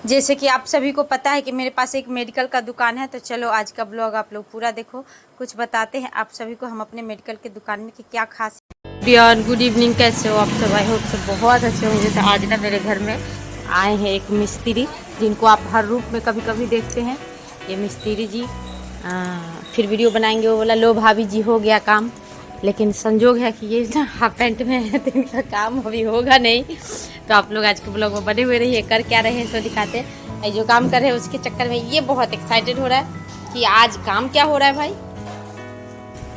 जैसे कि आप सभी को पता है कि मेरे पास एक मेडिकल का दुकान है, तो चलो आज का ब्लॉग आप लोग पूरा देखो। कुछ बताते हैं आप सभी को हम अपने मेडिकल के दुकान में कि क्या खास। डियर गुड इवनिंग, कैसे हो आप सब? आई होप सब बहुत अच्छे होंगे। तो आज ना मेरे घर में आए हैं एक मिस्त्री, जिनको आप हर रूप में कभी कभी देखते हैं। ये मिस्त्री जी फिर वीडियो बनाएंगे, वो बोला लो भाभी जी हो गया काम, लेकिन संजोग है कि ये ना हाफ पैंट में है तो इनका काम अभी होगा नहीं। तो आप लोग आज के ब्लॉग में बने हुए रहिए। कर क्या रहे हैं सो दिखाते हैं। जो काम कर रहे हैं उसके चक्कर में ये बहुत एक्साइटेड हो रहा है कि आज काम क्या हो रहा है भाई।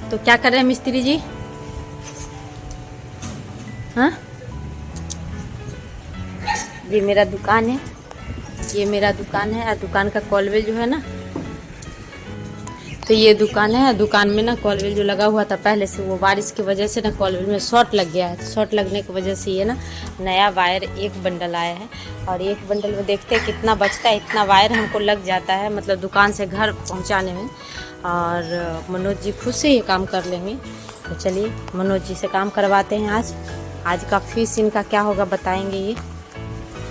तो क्या कर रहे हैं मिस्त्री जी? हाँ, ये मेरा दुकान है, ये मेरा दुकान है। और दुकान का कॉलवेल जो है ना, तो ये दुकान है। दुकान में ना कॉलवेल जो लगा हुआ था पहले से, वो बारिश की वजह से ना कॉलवेल में शॉर्ट लग गया है। तो शॉर्ट लगने की वजह से ये ना नया वायर एक बंडल आया है, और एक बंडल में देखते हैं कितना बचता है। इतना वायर हमको लग जाता है, मतलब दुकान से घर पहुंचाने में। और मनोज जी खुद से ये काम कर लेंगे। तो चलिए मनोज जी से काम करवाते हैं। आज का फीस इनका क्या होगा बताएंगे ये।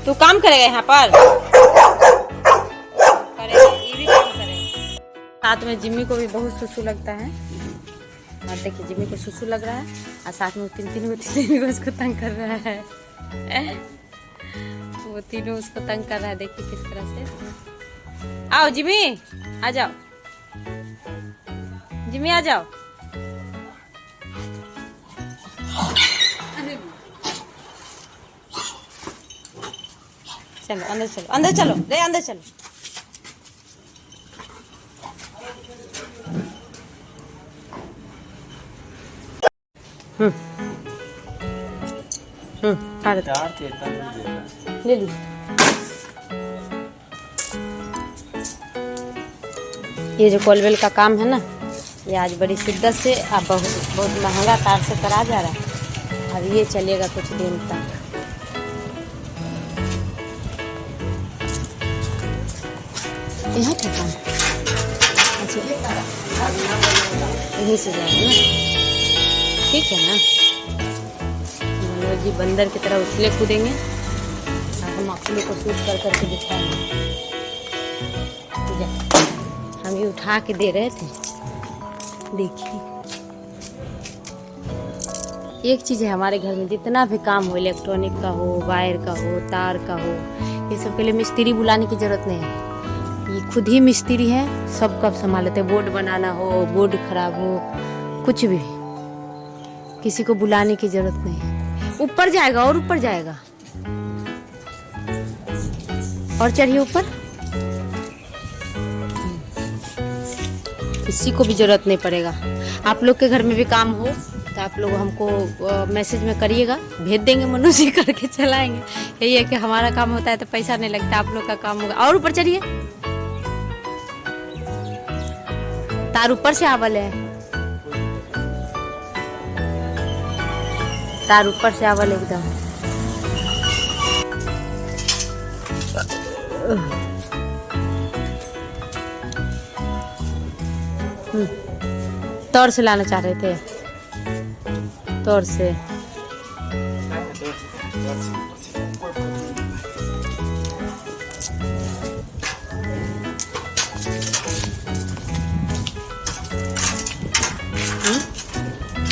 तो काम करेगा यहाँ पर, करेगा, ये भी काम करेगा। साथ में जिम्मी को भी बहुत सुसु लगता है। और देखिए जिम्मी को सुसु लग रहा है, और साथ में तीन को उसको तंग कर रहा है। वो तीनों उसको तंग कर रहा है। देखिए किस तरह से। आओ जिम्मी, आ जाओ जिम्मी, आ जाओ। चलो अंदर चलो, अंदर चलो रे, अंदर चलो। ले ली। ये जो कॉलवेल का काम है ना, ये आज बड़ी शिद्दत से अब बहुत महंगा तार से करा जा रहा है। अब ये चलेगा कुछ दिन तक। यहाँ क्या काम? अच्छा यहीं से जाएगा ना, ठीक है ना। मनोज जी बंदर की तरह उछले कूदेंगे, हम आप लोग को शूट कर करके दिखाएंगे। हम ये उठा के दे रहे थे। देखिए एक चीज़ है हमारे घर में, जितना भी काम हो, इलेक्ट्रॉनिक का हो, वायर का हो, तार का हो, ये सब के लिए मिस्त्री बुलाने की ज़रूरत नहीं है। ये खुद ही मिस्त्री है, सब कब संभाल लेते हैं। बोर्ड बनाना हो, बोर्ड खराब हो, कुछ भी, किसी को बुलाने की जरूरत नहीं है। ऊपर जाएगा और ऊपर जाएगा, और चढ़िए ऊपर। किसी को भी जरूरत नहीं पड़ेगा। आप लोग के घर में भी काम हो तो आप लोग हमको मैसेज में करिएगा, भेज देंगे, मनोज जी करके चलाएंगे। यही है कि हमारा काम होता है तो पैसा नहीं लगता, आप लोग का काम होगा। और ऊपर चढ़िए, तार ऊपर से आवल है, तार ऊपर से आवल एकदम। तौर से लाना चाह रहे थे, तौर से।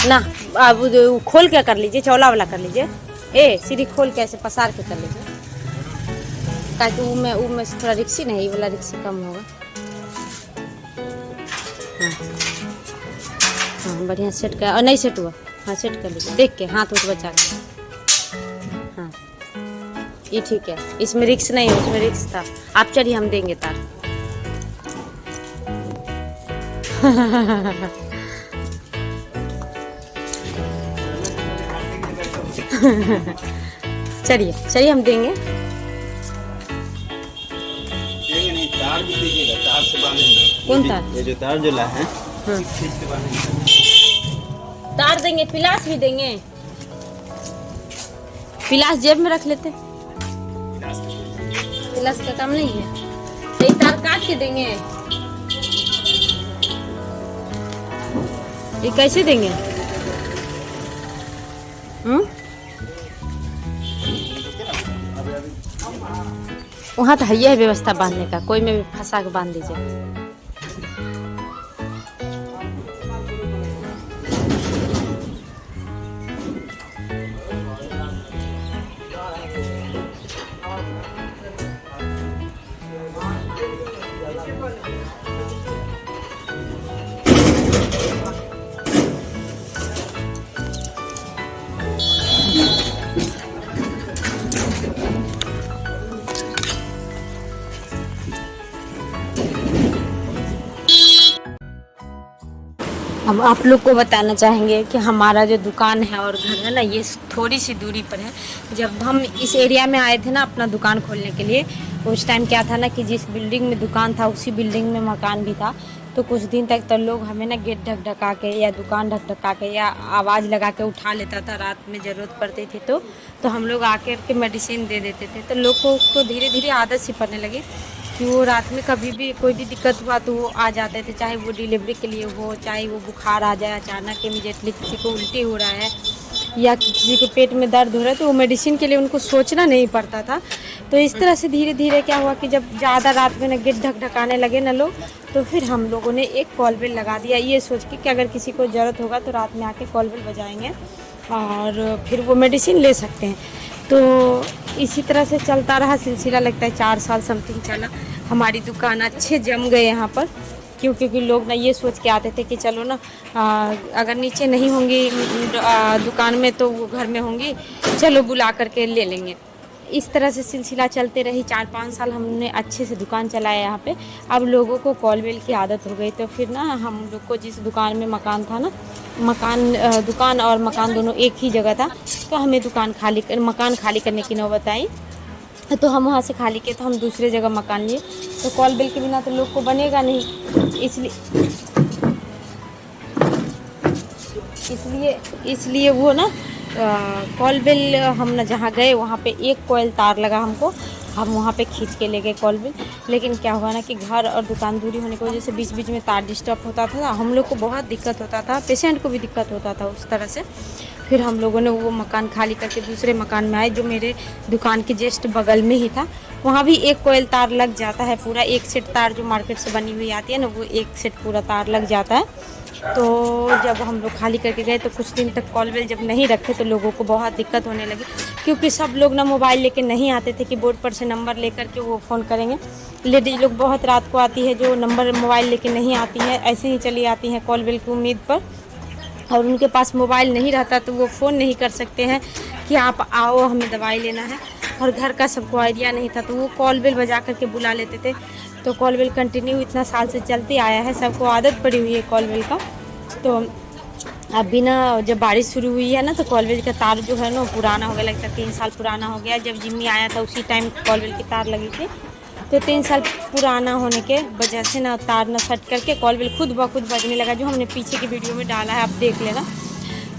ना अब खोल के कर लीजिए, चौला वाला कर लीजिए। ए सीढ़ी खोल के ऐसे पसार के कर लीजिए, ताकि वो में थोड़ा रिक्सी नहीं, वाला रिक्सी कम होगा। हाँ बढ़िया सेट कर, और नहीं सेट हुआ, हाँ सेट कर लीजिए, देख के हाथ उठ बचा के। हाँ ये ठीक है, इसमें रिक्स नहीं है, उसमें रिक्स था। आप चलिए हम देंगे तार। चलिए चलिए हम देंगे। नहीं, तार भी दीजिएगा, तार से बांधेंगे। कौन तार? ये जो तार जो ला है, हाँ। ठीक से बांधेंगे। तार देंगे, पिलास भी देंगे। पिलास जेब में रख लेते, पिलास का काम नहीं है। ये तार काट के देंगे, ये कैसे देंगे? वहाँ तो है ही है व्यवस्था बांधने का, कोई में भी फंसा के बांध दीजिए। अब आप लोग को बताना चाहेंगे कि हमारा जो दुकान है और घर है ना, ये थोड़ी सी दूरी पर है। जब हम इस एरिया में आए थे ना अपना दुकान खोलने के लिए, उस टाइम क्या था ना कि जिस बिल्डिंग में दुकान था उसी बिल्डिंग में मकान भी था। तो कुछ दिन तक तो लोग हमें ना गेट ढक-ढका के या दुकान ढक-ढका के या आवाज़ लगा के उठा लेता था, रात में ज़रूरत पड़ती थी तो हम लोग आकर के मेडिसिन दे देते थे। तो लोगों को धीरे धीरे आदत सी पड़ने लगी कि वो रात में कभी भी कोई भी दिक्कत हुआ तो वो आ जाते थे, चाहे वो डिलीवरी के लिए हो, चाहे वो बुखार आ जाए अचानक इमीडिएटली, किसी को उल्टी हो रहा है या किसी के पेट में दर्द हो रहा है, तो वो मेडिसिन के लिए उनको सोचना नहीं पड़ता था। तो इस तरह से धीरे धीरे क्या हुआ कि जब ज़्यादा रात में ना गेट ढकढकाने लगे ना लोग, तो फिर हम लोगों ने एक कॉल बेल लगा दिया, ये सोच के कि अगर किसी को ज़रूरत होगा तो रात में आके कॉल बेल बजाएंगे और फिर वो मेडिसिन ले सकते हैं। तो इसी तरह से चलता रहा सिलसिला, लगता है 4 साल समथिंग चला। हमारी दुकान अच्छे जम गए यहाँ पर, क्योंकि लोग ना ये सोच के आते थे कि चलो ना अगर नीचे नहीं होंगी दुकान में तो वो घर में होंगी, चलो बुला करके ले लेंगे। इस तरह से सिलसिला चलते रही। 4-5 साल हमने अच्छे से दुकान चलाया यहाँ पे। अब लोगों को कॉल बेल की आदत हो गई, तो फिर ना हम लोग को जिस दुकान में मकान था ना, दुकान और मकान दोनों एक ही जगह था, तो हमें मकान खाली करने की नौबत आई। तो हम वहाँ से खाली किए तो हम दूसरे जगह मकान लिए। तो कॉल बेल के बिना तो लोग को बनेगा नहीं, इसलिए वो ना कॉल बेल हम ना जहाँ गए वहाँ पे एक कोयल तार लगा हमको, हम वहाँ पे खींच के ले गए कॉल बेल। लेकिन क्या हुआ ना कि घर और दुकान दूरी होने की वजह से बीच बीच में तार डिस्टर्ब होता था, हम लोग को बहुत दिक्कत होता था, पेशेंट को भी दिक्कत होता था उस तरह से। फिर हम लोगों ने वो मकान खाली करके दूसरे मकान में आए जो मेरे दुकान के जस्ट बगल में ही था। वहाँ भी एक कोयल तार लग जाता है, पूरा एक सेट तार जो मार्केट से बनी हुई आती है ना, वो एक सेट पूरा तार लग जाता है। तो जब हम लोग खाली करके गए तो कुछ दिन तक कॉल बेल जब नहीं रखे तो लोगों को बहुत दिक्कत होने लगी, क्योंकि सब लोग ना मोबाइल लेके नहीं आते थे कि बोर्ड पर से नंबर लेकर के वो फ़ोन करेंगे। लेडीज़ लोग बहुत रात को आती है जो नंबर मोबाइल लेके नहीं आती हैं, ऐसे ही चली आती हैं कॉल बेल की उम्मीद पर, और उनके पास मोबाइल नहीं रहता तो वो फ़ोन नहीं कर सकते हैं कि आप आओ हमें दवाई लेना है, और घर का सबको आइडिया नहीं था तो वो कॉल बेल बजा करके बुला लेते थे। तो कॉल बेल कंटिन्यू इतना साल से चलते आया है, सबको आदत पड़ी हुई है कॉल बेल का। तो अभी ना जब बारिश शुरू हुई है ना तो कॉल बेल का तार जो है ना पुराना हो गया, लगता है 3 साल पुराना हो गया। जब जिम्मी आया था उसी टाइम कॉल बेल की तार लगी थी, तो 3 साल पुराना होने के वजह से ना तार ना सट करके कॉल बेल खुद ब खुद बजने लगा, जो हमने पीछे की वीडियो में डाला है, आप देख लेना।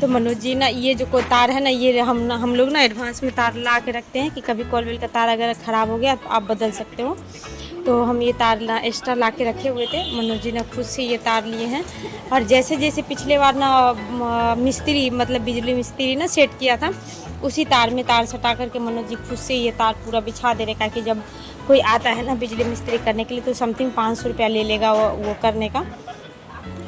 तो मनोज जी ना ये जो तार है ना, ये हम लोग ना एडवांस में तार ला के रखते हैं कि कभी कॉल बेल का तार अगर ख़राब हो गया तो आप बदल सकते हो। तो हम ये तार एक्स्ट्रा ला के रखे हुए थे, मनोज जी ने खुद से ये तार लिए हैं। और जैसे जैसे पिछले बार ना मिस्त्री मतलब बिजली मिस्त्री ना सेट किया था, उसी तार में तार सटा करके मनोज जी खुद से ये तार पूरा बिछा दे रहे, ताकि जब कोई आता है ना बिजली मिस्त्री करने के लिए तो समथिंग 500 रुपया ले लेगा वो करने का।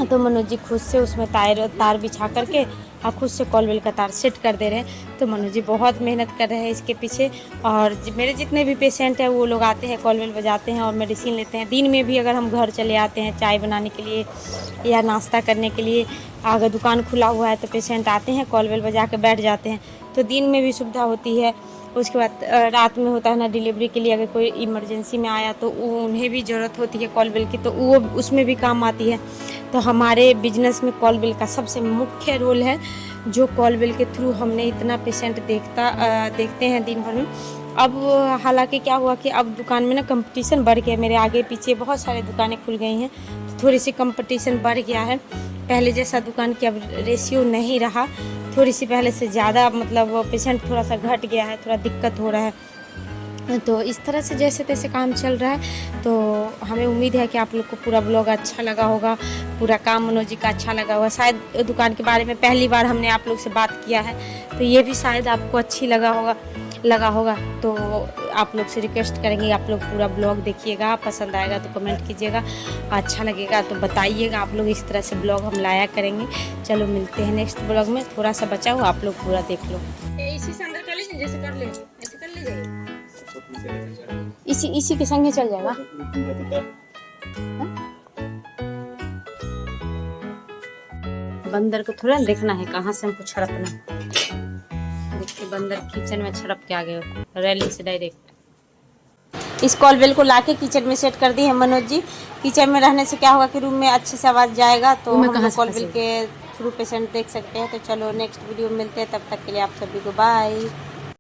तो मनोज जी खुद से उसमें तार बिछा करके और खुद से कॉल बेल का तार सेट कर दे रहे हैं। तो मनोज जी बहुत मेहनत कर रहे हैं इसके पीछे। और मेरे जितने भी पेशेंट हैं वो लोग आते हैं, कॉल बेल बजाते हैं और मेडिसिन लेते हैं। दिन में भी अगर हम घर चले आते हैं चाय बनाने के लिए या नाश्ता करने के लिए, अगर दुकान खुला हुआ है तो पेशेंट आते हैं कॉल बेल बजा के बैठ जाते हैं, तो दिन में भी सुविधा होती है। उसके बाद रात में होता है ना डिलीवरी के लिए, अगर कोई इमरजेंसी में आया तो उन्हें भी ज़रूरत होती है कॉल बेल की, तो वो उसमें भी काम आती है। तो हमारे बिजनेस में कॉल बेल का सबसे मुख्य रोल है, जो कॉल बेल के थ्रू हमने इतना पेशेंट देखते हैं दिन भर में। अब हालांकि क्या हुआ कि अब दुकान में ना कंपटीशन बढ़ गया, मेरे आगे पीछे बहुत सारे दुकानें खुल गई हैं, तो थोड़ी सी कंपटीशन बढ़ गया है। पहले जैसा दुकान की अब रेशियो नहीं रहा, थोड़ी सी पहले से ज़्यादा मतलब पेशेंट थोड़ा सा घट गया है, थोड़ा दिक्कत हो रहा है। तो इस तरह से जैसे तैसे काम चल रहा है। तो हमें उम्मीद है कि आप लोग को पूरा ब्लॉग अच्छा लगा होगा, पूरा काम मनोज जी का अच्छा लगा होगा। शायद दुकान के बारे में पहली बार हमने आप लोग से बात किया है, तो ये भी शायद आपको अच्छी लगा होगा लगा होगा तो आप लोग से रिक्वेस्ट करेंगे आप लोग पूरा ब्लॉग देखिएगा, पसंद आएगा तो कमेंट कीजिएगा, अच्छा लगेगा तो बताइएगा। आप लोग इस तरह से ब्लॉग हम लाया करेंगे। चलो मिलते हैं नेक्स्ट ब्लॉग में। थोड़ा सा बचा हुआ आप लोग पूरा देख लो। इसी से अंदर कर लीजिए, जैसे कर ले ऐसे कर लीजिए, इसी के संगे चल जाएगा। बंदर को थोड़ा देखना है कहाँ से हमको छड़पना। देखिए बंदर किचन में छड़प के आ गए रैलिंग से डायरेक्ट। इस कॉल बेल को लाके किचन में सेट कर दी है मनोज जी। किचन में रहने से क्या होगा कि रूम में अच्छे से आवाज़ जाएगा, तो हम कॉल बेल के थ्रू पेशेंट देख सकते हैं। तो चलो नेक्स्ट वीडियो में मिलते हैं, तब तक के लिए आप सभी को बाय।